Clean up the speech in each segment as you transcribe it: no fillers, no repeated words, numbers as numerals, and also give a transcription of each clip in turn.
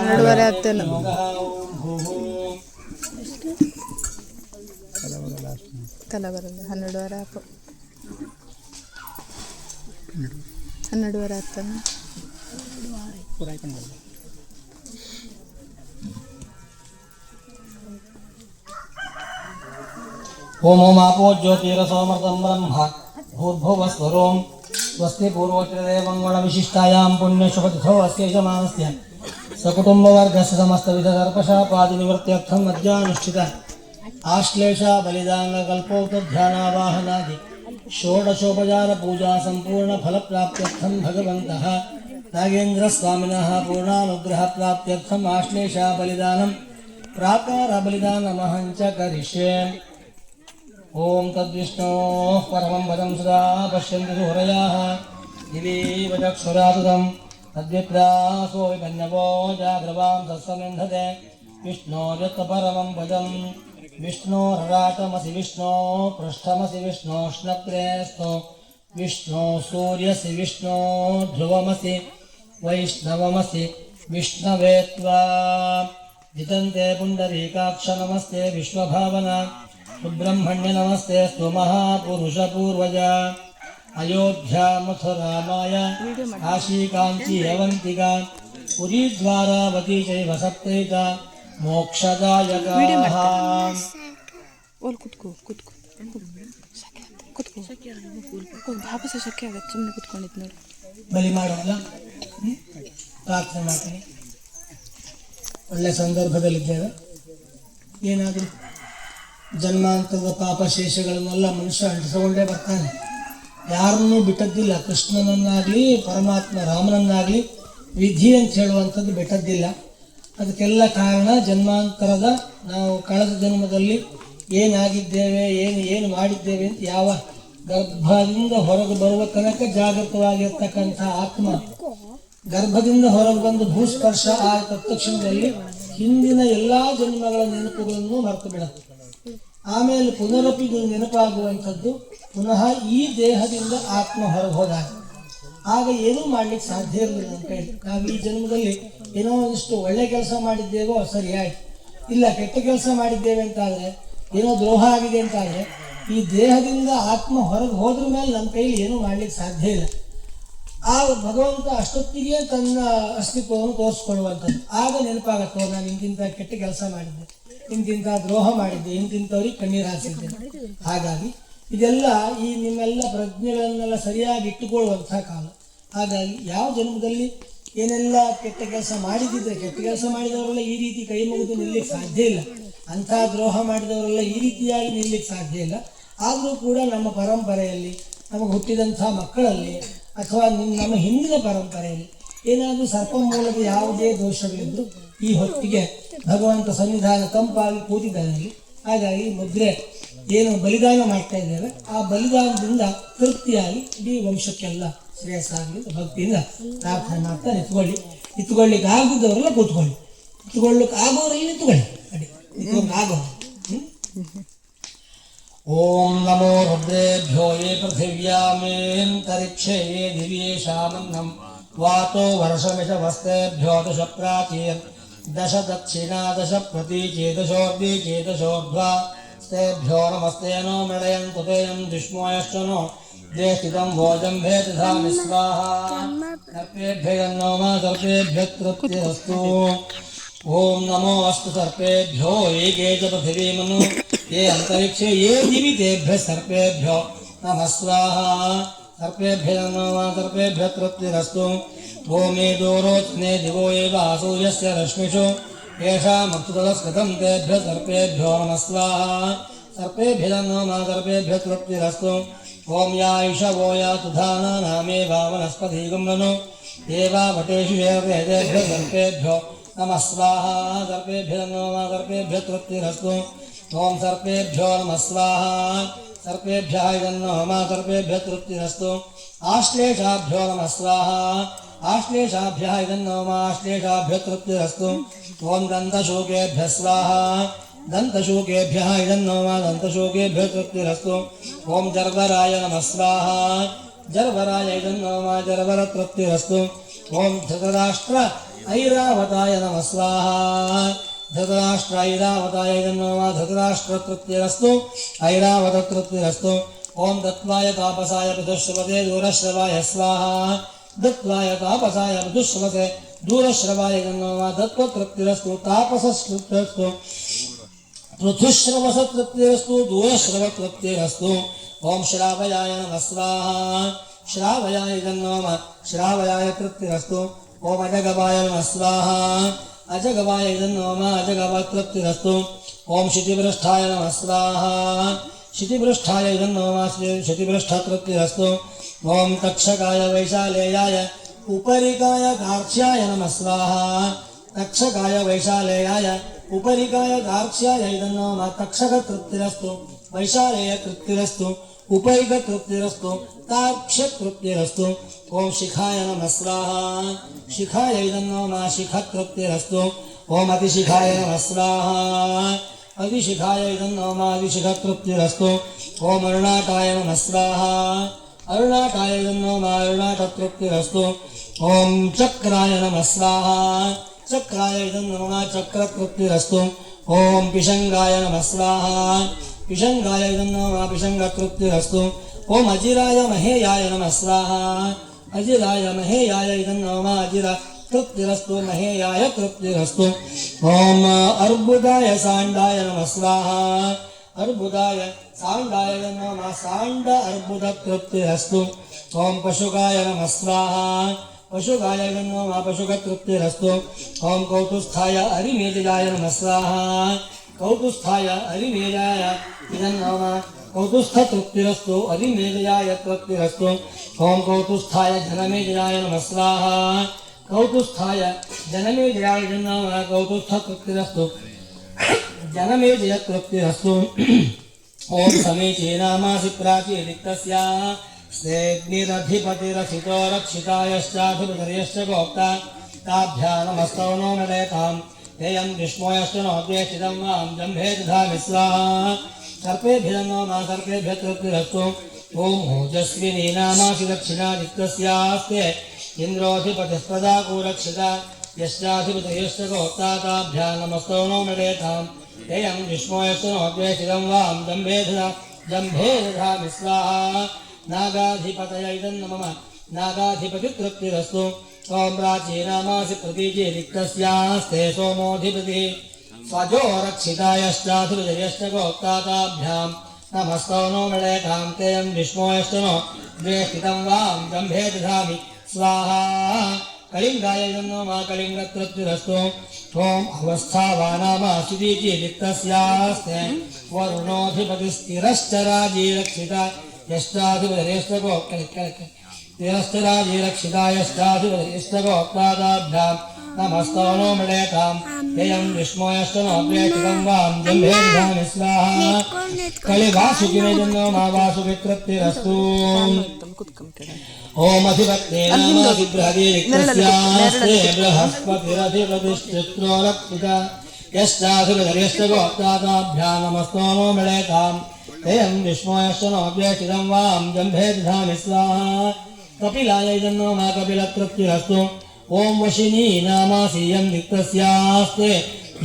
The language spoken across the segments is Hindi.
ಎರಡೂವರೆ ಆಗ್ತೇನೆ. ತಲೆ ಬರಲ್ಲ. 12:30 ಹಾಕು. 12:30 ಆಗ್ತಾನೆ. ಓಂ ಓಂ ಆಪೋ ಜ್ಯೋತಿರಸೋಮೃತಂ ಬ್ರಹ್ಮ ಭೂರ್ಭುವಸ್ವರೋಂ ಸ್ವಸ್ತಿ ಪೂರ್ವೋತ್ತರದೇವಂಗಳ ವಿಶಿಷ್ಟಾಯಾಂ ಪುಣ್ಯಶುಭತಿಥೋ ಅಸ್ಯ ಯಜಮಾನಸ್ಯ ಸಕುಟುಂಬವರ್ಗಸ್ಯ ಸಮಸ್ತವಿಧಕರ್ಪಶಾಪಾದಿನಿವೃತ್ತ್ಯರ್ಥಂ ಮಧ್ಯಾನುಷ್ಠಿತ ಆಶ್ಲೇಷ ಬಲಿದಾನಕಲ್ಪೋಕ್ತಧ್ಯಾನಾವಾಹನಾದಿ ಷೋಡಶೋಪಚಾರ ಪೂಜಾ ಸಂಪೂರ್ಣ ಫಲಪ್ರಾಪ್ತ್ಯರ್ಥಂ ಭಗವಂತಃ ನಾಗೇಂದ್ರಸ್ವಾಮಿನಃ ಪೂರ್ಣಾನುಗ್ರಹ ಪ್ರಾಪ್ತ್ಯರ್ಥಂ ಆಶ್ಲೇಷ ಬಲಿದಾನಂ ಪ್ರಾಕಾರ ಬಲಿದಾನಮಹಂಚ ಕರಿಷ್ಯೆ. ಓಂ ತದ್ವಿಷ್ಣೋಃ ಪರಮಂ ಪದಂ ಸದಾ ಪಶ್ಯಂತಿ ಸುಹೃದಯಾಃ ದಿವೀವ ಚಕ್ಷುರಾತುದಂ ತದ್ವಿಪ್ರಾಸೋ ವಿಪನ್ನವೋ ಜಾಗ್ರವಾಂ ತತ್ಸಮಿಂಧತೆ ವಿಷ್ಣೋರ್ಯತ್ ಪರಮಂ ಪದಂ ವಿಷ್ಣೋರರಾಟಮಸಿ ವಿಷ್ಣೋ ಪೃಷ್ಠಮಸಿ ವಿಷ್ಣೋಷ್ಣಕ್ರೇಸ್ತೋ ವಿಷ್ಣೋ ಸೂರ್ಯಸಿ ವಿಷ್ಣೋ ಧ್ರುವಮಸಿ ವೈಷ್ಣವಮಸಿ ವಿಷ್ಣವೇ ತ್ವಾ ಜಿತಂತೆ ಪುಂಡರೀಕಾಕ್ಷ ನಮಸ್ತೆ ವಿಶ್ವಭಾವನಾ ಸುಬ್ರಹ್ಮಣ್ಯ ನಮಸ್ತೆ ಸ್ತು ಮಹಾಪುರುಷ ಪೂರ್ವಜ ಅಯೋಧ್ಯಾ ಮಥುರಾ ಮಾಯ ಕಾಶಿ ಕಾಂಚಿ ಅವಂತಿಕಾ ಪುರಿ ದ್ವಾರಾವತಿ ಚೈವ ಸಪ್ತೈತ ಮೋಕ್ಷದಾಯಕಾಃ. ಕೂತ್ಕೋ ಭಾಪಸ ಶಕ್ಯ ಆಗತ್ತೆ. ಸುಮ್ಮನೆ ಕೂತ್ಕೊಂಡಿದ್ದು ನೋಡಿ. ಬಲಿ ಮಾಡೋಲ್ಲ. ಪ್ರಾರ್ಥನೆ ಮಾಡ್ತೀನಿ. ಒಳ್ಳೆ ಸಂದರ್ಭದಲ್ಲಿದ್ದೇವೆ. ಏನಾದರೂ ಜನ್ಮಾಂತರದ ಪಾಪಶೇಷಗಳನ್ನೆಲ್ಲ ಮನುಷ್ಯ ಅಂಟಿಸಿಕೊಂಡೇ ಬರ್ತಾನೆ. ಯಾರನ್ನೂ ಬಿಟ್ಟದ್ದಿಲ್ಲ. ಕೃಷ್ಣನನ್ನಾಗಲಿ ಪರಮಾತ್ಮ ರಾಮನನ್ನಾಗಲಿ ವಿಧಿ ಅಂತ ಹೇಳುವಂಥದ್ದು ಬಿಟ್ಟದ್ದಿಲ್ಲ. ಅದಕ್ಕೆಲ್ಲ ಕಾರಣ ಜನ್ಮಾಂತರದ ನಾವು ಕಳೆದ ಜನ್ಮದಲ್ಲಿ ಏನಾಗಿದ್ದೇವೆ, ಏನು ಮಾಡಿದ್ದೇವೆ ಅಂತ ಯಾವ ಗರ್ಭದಿಂದ ಹೊರಗೆ ಬರುವ ತನಕ ಜಾಗೃತವಾಗಿರ್ತಕ್ಕಂಥ ಆತ್ಮ ಗರ್ಭದಿಂದ ಹೊರಗೆ ಬಂದು ಭೂಸ್ಪರ್ಶ ಆದ ತಕ್ಷಣದಲ್ಲಿ ಹಿಂದಿನ ಎಲ್ಲ ಜನ್ಮಗಳ ನೆನಪುಗಳನ್ನು ಮರೆತು ಬಿಡುತ್ತೆ. ಆಮೇಲೆ ಪುನರಪಿ ನೆನಪಾಗುವಂಥದ್ದು ಪುನಃ ಈ ದೇಹದಿಂದ ಆತ್ಮ ಹೊರಗೆ ಹೋದಾಗ ಆಗ ಏನೂ ಮಾಡ್ಲಿಕ್ಕೆ ಸಾಧ್ಯ ಇರಲಿಲ್ಲ. ನಮ್ಮ ಕೈ ನಾವು ಈ ಜನ್ಮದಲ್ಲಿ ಏನೋ ಒಂದಿಷ್ಟು ಒಳ್ಳೆ ಕೆಲಸ ಮಾಡಿದ್ದೇವೋ ಸರಿ ಆಯ್ತು, ಇಲ್ಲ ಕೆಟ್ಟ ಕೆಲಸ ಮಾಡಿದ್ದೇವೆ ಅಂತಾದರೆ, ಏನೋ ದ್ರೋಹ ಆಗಿದೆ ಅಂತಾದರೆ ಈ ದೇಹದಿಂದ ಆತ್ಮ ಹೊರಗೆ ಹೋದ್ರ ಮೇಲೆ ನಮ್ಮ ಕೈಲಿ ಏನೂ ಮಾಡ್ಲಿಕ್ಕೆ ಸಾಧ್ಯ ಇಲ್ಲ. ಆ ಭಗವಂತ ಅಷ್ಟೊತ್ತಿಗೆ ತನ್ನ ಅಸ್ತಿತ್ವವನ್ನು ತೋರಿಸ್ಕೊಳ್ಳುವಂಥದ್ದು. ಆಗ ನೆನಪಾಗತ್ತೋ ನಾನು ಇಂತಿಂಥ ಕೆಟ್ಟ ಕೆಲಸ ಮಾಡಿದ್ದೆ, ಇಂತಿಂಥ ದ್ರೋಹ ಮಾಡಿದ್ದೆ, ಇಂತಿಂಥವ್ರಿಗೆ ಕಣ್ಣೀರು ಹಾಕಿದ್ದೆ. ಹಾಗಾಗಿ ಇದೆಲ್ಲ ಈ ನಿಮ್ಮೆಲ್ಲ ಪ್ರಜ್ಞೆಗಳನ್ನೆಲ್ಲ ಸರಿಯಾಗಿ ಇಟ್ಟುಕೊಳ್ಳುವಂಥ ಕಾಲ. ಹಾಗಾಗಿ ಯಾವ ಜನ್ಮದಲ್ಲಿ ಏನೆಲ್ಲ ಕೆಟ್ಟ ಕೆಲಸ ಮಾಡಿದ್ದಿದ್ರೆ, ಕೆಟ್ಟ ಕೆಲಸ ಮಾಡಿದವರೆಲ್ಲ ಈ ರೀತಿ ಕೈ ಮುಗಿದು ನಿಲ್ಲಕ್ಕೆ ಸಾಧ್ಯ ಇಲ್ಲ. ಅಂಥ ದ್ರೋಹ ಮಾಡಿದವರೆಲ್ಲ ಈ ರೀತಿಯಾಗಿ ನಿಲ್ಲಕ್ಕೆ ಸಾಧ್ಯ ಇಲ್ಲ. ಆದರೂ ಕೂಡ ನಮ್ಮ ಪರಂಪರೆಯಲ್ಲಿ ನಮಗೆ ಹುಟ್ಟಿದಂಥ ಮಕ್ಕಳಲ್ಲಿ ಅಥವಾ ನಮ್ಮ ಹಿಂದಿನ ಪರಂಪರೆಯಲ್ಲಿ ಏನಾದರೂ ಸರ್ಪಮೂಲದ ಯಾವುದೇ ದೋಷಗಳಿದ್ದು ಈ ಹೊತ್ತಿಗೆ ಭಗವಂತ ಸನ್ನಿಧಾನ ತಂಪಾಗಿ ಕೂತಿದ್ದಾನೆ. ಹಾಗಾಗಿ ಮುದ್ರೆ ಏನು ಬಲಿದಾನ ಮಾಡ್ತಾ ಇದ್ದೇವೆ, ಆ ಬಲಿದಾನದಿಂದ ತೃಪ್ತಿಯಾಗಿ ಇಡೀ ವಂಶಕ್ಕೆಲ್ಲ ಶ್ರೇಯಸ್ಸಾಗಲಿ ಭಕ್ತಿಯಿಂದ ಪ್ರಾರ್ಥನೆ ಮಾಡ್ತಾ ನಿಂತ್ಕೊಳ್ಳಿಕ್ಕೆ ಆಗದಿದ್ದವರೆಲ್ಲ ಕೂತ್ಕೊಳ್ಳಿ, ನಿಂತ್ಕೊಳ್ಳಿಕ್ಕೆ ಆಗೋರೆಲ್ಲ ನಿಂತ್ಕೊಳ್ಳಿ, ಆಗೋ. ಓಂ ನಮೋ ರುದ್ರೇಭ್ಯೋ ಯೇ ಪೃಥಿವ್ಯಾಮೇಂತರಿಕ್ಷೇ ಯೇ ದಿವ್ಯೇಶಾಮನ್ನಂ ವಾತೋ ವರ್ಷಮಿಷವಸ್ತೇಭ್ಯೋ ದಶ ಪ್ರಾಚೀನ್ ದಶ ದಕ್ಷಿಣಾ ದಶ ಪ್ರತೀಚೇ ದಶೋರ್ಧಿ ಚೇತಶೋರ್ಧ್ವಾ ಸ್ತೆಭ್ಯೋ ನಮಸ್ತೇನೋ ಮೃಳಯಂತು ತೇಯಂ ದುಷ್ಮೋಯಶ್ಚನೋ ದೇಷ್ಟಿತಂ ಭೋಜಂ ಭೇದಧಾಮಿ ಸ್ವಾಹಾ. ಸರ್ಪೇಭ್ಯೋ ಮ ಸರ್ಪೇಭ್ಯ ತೃಪ್ತಿರಸ್ತು. ಓಂ ನಮೋ ಅಸ್ತು ಸರ್ಪೇಭ್ಯೋ ಏಕೆ ಚ ಪೃಥಿವೀಮನು ಯೇ ಅಂತರಿಕ್ಷೇ ಯೇ ದಿವಿ ತೇಭ್ಯ ಸರ್ಪೇಭ್ಯೋ ನಮಃ ಸ್ವಾಹಾ. ಸರ್ಪೇಭ್ಯೋ ಮ ಸರ್ಪೇಭ್ಯ ತೃಪ್ತಿರಸ್ತು. ಓಮೇ ದೋರೋಚನೆ ದಿವೋ ಏವ ಅಸೂಯಸ್ಯ ರಶ್ಮಿಷು ಯೇಷಾಮಕ್ಷುತಸ್ಕೃತಂ ತೇಭ್ಯ ಸರ್ಪೇಭ್ಯೋ ನಮಃ ಸ್ವಾಹಾ. ಸರ್ಪೇಭ್ಯೋ ಮ ಸರ್ಪೇಭ್ಯ ತೃಪ್ತಿರಸ್ತು. ಓಂ ಯಾಯುಷವೋ ಯಾತು ಧಾನಾನಾಮೇವ ವನಸ್ಪತಿಗಂ ನನು ದೇವಾವಟೇಷು ವೇದೇಭ್ಯ ಸರ್ಪೇಭ್ಯೋ ನಮಃ ಸ್ವಾಹಾ. ಸರ್ಪೇಭ್ಯೋ ಮ ಸರ್ಪೇಭ್ಯ ತೃಪ್ತಿರಸ್ತು. ಓಂ ಸರ್ಪೇಭ್ಯೋ ನಮಃ ಸ್ವಾಹಾ. ಸರ್ಪೇಭ್ಯಃ ಇದನ್ನೋ ಮ ಸರ್ಪೇಭ್ಯ ತೃಪ್ತಿರಸ್ತು. ಆಶ್ಲೇಷಾಭ್ಯೋ ನಮಃ ಸ್ವಾಹಾ. ಆಶ್ಲೇಷಾಭ್ಯಃ ಇದನ್ನೋ ಮ ಆಶ್ಲೇಷಾಭ್ಯ ತೃಪ್ತಿರಸ್ತು. ಓಂ ದಂತಶೂಕೇಭ್ಯಃ ಸ್ವಾಹಾ. ದಂತಶೂಕೇಭ್ಯಃ ಇದನ್ನೋ ಮ ದಂತಶೂಕೇಭ್ಯ ತೃಪ್ತಿರಸ್ತು. ಓಂ ಜರ್ಗರಾಯ ನಮಃ ಸ್ವಾಹಾ. जरवराय नमः जरवर तृप्तिरस्तु ओम धृतराष्ट्र ऐरावताय नमः स्वाहा धृतराष्ट्र ऐरावताय नमः धृतराष्ट्र तृप्तिरस्तु ऐरावत तृप्तिरस्तु ओम दत्वाय तापसाय विदुश्रवते दूरश्रवाय स्वाहा दत्वाय तापसाय विदुश्रवते दूरश्रवाय नमः दत्व तृप्तिरस्तु तापसस्तृप्तिरस्तु पृथुश्रवस तृप्तिरस्तु दूरश्रव तृप्तिरस्तु ओम श्रावयाय नमः स्वाहा श्रावयाय नमः श्रावयाय तृप्तिरस्तु ओम अजगवाय नमः स्वाहा अजगवाय नमः अजगव तृप्तिरस्तु ओम क्षितिपृष्ठाय नमः स्वाहा क्षितिपृष्ठाय नमः क्षितिपृष्ठ तृप्तिरस्तु ओम तक्षकाय वैशालेयाय उपरिकाय गार्क्ष्याय नमः स्वाहा तक्षकाय वैशालेयाय उपरिकाय गार्क्ष्याय नमः तक्षक तृप्तिरस्तु वैशालेय तृप्तिरस्तु उपैक तृप्तिरस्तु तार्क्ष तृप्तिरस्तु ओम शिखाय नमः स्वाहा शिखाय नमः शिख तृप्तिरस्तु ओम अतिशिखाय नमः स्वाहा अतिशिखाय नमः अतिशिख तृप्तिरस्तु ओम अरुणाटाय नमः स्वाहा अरुणाटाय नमः अरुणाट तृप्तिरस्तु ओम चक्राय नमः स्वाहा चक्राय नमः चक्र तृप्तिरस्तु ओम पिशंगाय नमः स्वाहा पिशंगाय नमः पिशंग तृप्तिरस्तु ओम अजिराय महेयाय नमः स्वाहा अजिराय महेयाय नमः अजिर तृप्तिरस्तु महेयाय तृप्तिरस्तु ओम अर्बुदाय सांडाय नमः स्वाहा अर्बुदाय सांडाय नमः सांड अर्बुद तृप्तिरस्तु ओम पशुकाय नमः स्वाहा पशुकाय नमः पशुक तृप्तिरस्तु ओम कौतुस्थाय अरिमेजाय नमः स्वाहा कौतुस्थाय अरिमेजाय नमः कौतुस्थ तृप्तिरस्तु अरिमेजाय तृप्तिरस्तु ओम कौतुस्थाय जनमेजाय नमः स्वाहा कौतुस्थाय जनमेजाय नमः कौतुस्थ तृप्तिरस्तु जनमेजय तृप्तिरस्तु ओम समीचीनामासि प्राचीरिक्तस्या स्नेग्निरधिपतिरसितो रक्षितायश्चाधिपतिर्यश्च गोप्ता ताभ्यां नमस्तौ नो नरेताम् हेयं विष्णोयश्च नोद्वेष्टितं वां जम्भे दधामि स्वाहा सर्पेभ्यः नमः सर्पेभ्यः तृप्तिरस्तु ओम ओजस्विनी नामासि दक्षिणादित्यस्यास्ते इन्द्रोऽधिपतिस्पदाकुरक्षिता यश्चाधिपतिर्यश्च गोप्ता ताभ्यां नमस्तौ नो नरेताम् हेयं विष्णोयश्च नोद्वेष्टितं वां जम्भे दधामि स्वाहा नागाधिपतये नमः नागाधिपतितृप्तिरस्तु ओम प्राचीनामासि प्रतीचे रिक्तस्यास्ते सोमोऽधिपतिः स्वजो रक्षितायश्चाधिपतिर्यश्च गोप्ता ताभ्यां नमस्तौ नो नरेतां तेयं विष्णोयश्च नो द्वेष्टितं वां जम्भे दधामि स्वाहा कलिंगाय नमः कलिंगतृप्तिरस्तु ओम अवस्थावानामासि प्रतीचे रिक्तस्यास्ते वरुणोऽधिपतिस्थिरश्च राजी रक्षिता यश्चाधिपतिर्यश्च गोप्ता तिरश्चराजिरक्षितायश्चाधिपतिर्यश्च गोप्तादाभ्यां नमस्तौ नो नरेतां हेयं विष्णोयश्च नोद्वेष्टितं वां जम्भे दधामि स्वाहा कलिवासुकिने नमः वासुकितृप्तिरस्तु ओम अधिपत्ये नामासि बृहदीरिक्तस्यास्ते बृहस्पतिरधिपतिश्चित्रो रक्षिता यश्चाधिपतिर्यश्च गोप्तादाभ्यां नमस्तौ नो नरेतां हेयं विष्णोयश्च नोद्वेष्टितं वां जम्भे दधामि स्वाहा कपिलाय नमः कपिलतृप्तिरस्तु ओम वशिनी नामासि यं रिक्तस्यास्ते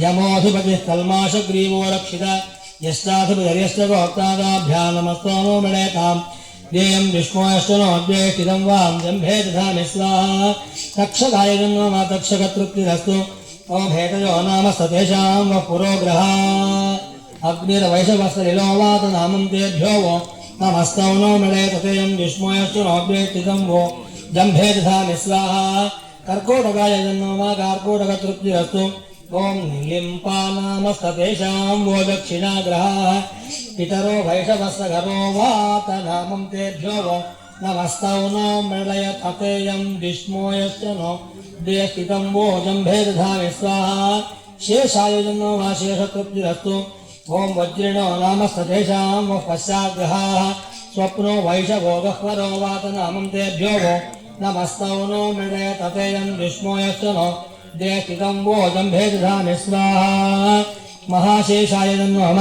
यमोऽधिपतिः कल्माषग्रीवो रक्षिता यश्चाधिपतिर्यश्च गोप्तादाभ्यां नमस्तौ नो नरेतां हेयं विष्णोयश्च नोद्वेष्टितं वां जम्भे दधामि स्वाहा तक्षकाय नमः तक्षकतृप्तिरस्तु ओम हेतयो नाम सतेषां वः पुरोग्रहा अग्निर्वैशवस्सलिलो वात नामं तेभ्यो वो नमस्तौ नो नरेतेयं विष्णोयश्च नोद्वेष्टितं वो जम्भे दधामि स्वाहा कर्कोटकाय नमः कार्कोटकतृप्तिरस्तु ओम नीलिम्पा नामस्ततेषां वो दक्षिणाग्रहाः पितरो वैशवस्सघरो वात नामं तेभ्यो वो नमस्तौ नो मृळयतेयं विष्णोयश्च नोद्वेष्टितं वो जम्भे दधामि स्वाहा शेषाय नमः शेषतृप्तिरस्तु ओम वज्रिणो नामस्ततेषां वः पश्चाग्रहाः स्वप्नो वैशवो गह्वरो वात नामं तेभ्यो वो नमस्तौ नो मृळयतेयं विष्णोयश्च नोद्वेष्टितं वो जम्भे दधामि स्वाहा महाशेषाय नमः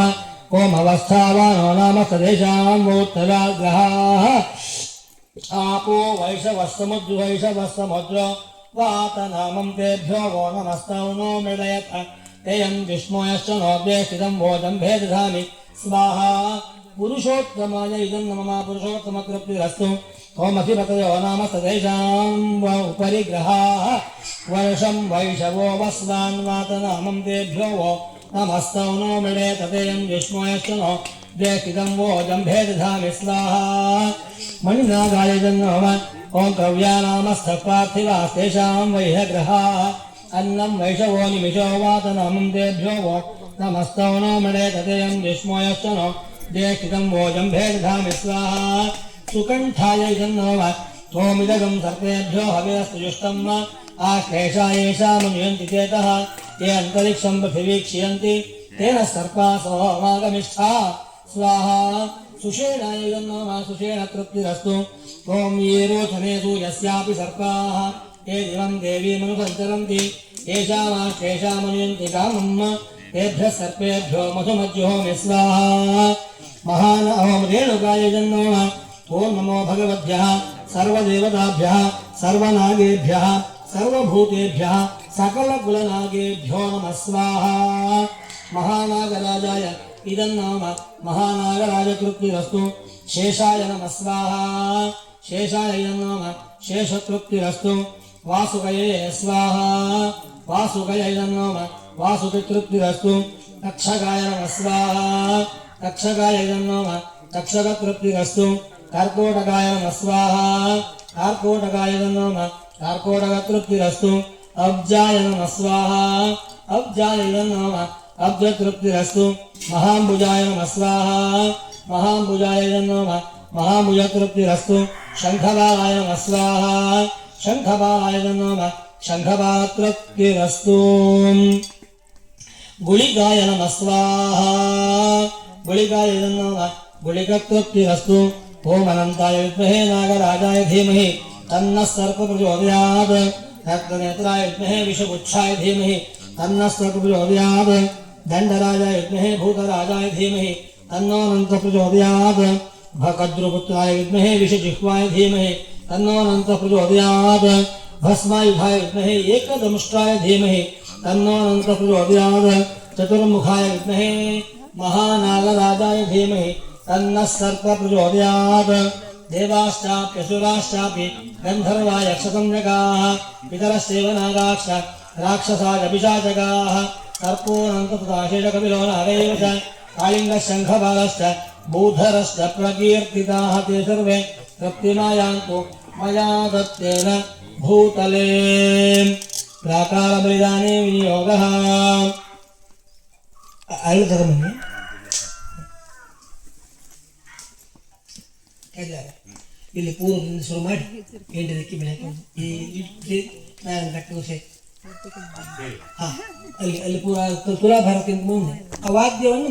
ओम अवस्थावानो नामस्ततेषां वोत्तराग्रहाः आपो वैशवस्तमुद्र वातनामं तेभ्यो वो नमस्तौनो मृडयत तेयं विष्णोयश्च नोद्वेष्टितं वोजं भेदधामि स्वाहा पुरुषोत्तमाय इदं नमः पुरुषोत्तमतृप्तिरस्तु ओमधिपतयो नाम तदेषां उपरि ग्रहाः वर्षं वैशवो वस्वान् वातनामं तेभ्यो वो नमस्तौनो मृडयत तेयं विष्णोयश्च नो द्वेष्टितं वोजं भेदधामि स्वाहा मणिनागाय नमः ओं द्रव्यानामस्थः पार्थिवास्तेषां वैहग्रहाः अन्नं वैशवो निमिषो वातनामं तेभ्यो वो नमस्तौनो मृडयत तेयं विष्णोयश्च नो ज्येष्ठितं वोजं भेदधामि स्वाहा सुकण्ठाय नमः त्वमिदगं सर्पेभ्यो हविरस्तु जुष्टं आश्लेषा येषा मुन्यन्ति चेतः ये अन्तरिक्षं पृथिवीक्षयन्ति तेन सर्पा सोमागमिष्ठा स्वाहा सुषेणाय नमः सुषेण तृप्तिरस्तु ॐ ये रोचनेषु यस्यापि सर्पाः ये दिवं देवीमनुसञ्चरन्ति येषामाश्लेषा मुन्यन्ति कामम् तेभ्यः सर्पेभ्यो मधुमज्जुहोमि स्वाहा महान अहं रेणुकाय नमः ॐ नमो भगवद्भ्यः सर्वदेवताभ्यः सर्वनागेभ्यः सर्वभूतेभ्यः सकलकुलनागेभ्यो नमः स्वाहा महानागराजाय इदं नाम महानागराजतृप्तिरस्तु शेषाय नमः स्वाहा शेषाय इदं नाम शेषतृप्तिरस्तु वासुकये स्वाहा वासुकय इदं नाम वासुकतृप्तिरस्तु तक्षकाय नमः स्वाहा तक्षकाय इदं नाम तक्षकतृप्तिरस्तु कर्कोटकाय नमः स्वाहा कर्कोटकाय इदं नाम कर्कोटकतृप्तिरस्तु अब्जाय नमः स्वाहा अब्जाय इदं नाम अब्जतृप्तिरस्तु महाम्बुजाय नमः स्वाहा महाम्बुजाय इदं नाम महाम्बुजतृप्तिरस्तु शङ्खबालाय नमः स्वाहा शङ्खबालाय इदं नाम शङ्खबातृप्तिरस्तु गुलिकाय नमः स्वाहा गुलिकाय इदं नाम गुलिकतृप्तिरस्तु ॐ अनन्ताय विद्महे नागराजाय धीमहि तन्नः सर्पप्रचोदयात् रक्तनेत्राय विद्महे विषगुच्छाय धीमहि तन्नः सर्पप्रचोदयात् दण्डराजाय विद्महे भूतराजाय धीमहि तन्नोऽनन्तः प्रचोदयात् भकद्रुपुत्राय विद्महे विषजिह्वाय धीमहि तन्नोऽनन्तः प्रचोदयात् भस्मायुधाय विद्महे एकदंष्ट्राय धीमहि तन्नोऽनन्तः प्रचोदयात् चतुर्मुखाय विद्महे महानागराजाय धीमहि तन्नः सर्पः प्रचोदयात् देवाश्चाप्यसुराश्चापि गन्धर्वा यक्षकन्यकाः पितरश्चैव नागाश्च राक्षसाय पिशाचकाः सर्पोऽनन्ततथाशेषकपिलो नागैव च कालिङ्गः शङ्खबालश्च भूधरश्च प्रकीर्तिताः ते सर्वे तृप्तिमायान्तु मया दत्तेन भूतले प्राकारबलिदाने विनियोगः अळुतरमने ಇಲ್ಲಿ ಪೂರ್ವದಿಂದ ಶುರು ಮಾಡಿ 8 ದಿಕ್ಕಿ ಬೆಳಕು ಈ ನಾನು ಕಟ್ಟುಸೆ ಅಲ್ಲಿ ಪೂರ ತುಲಾಭಾರತಿಯಿಂದ ಮುಂದೆ ಆ ವಾದ್ಯವನ್ನು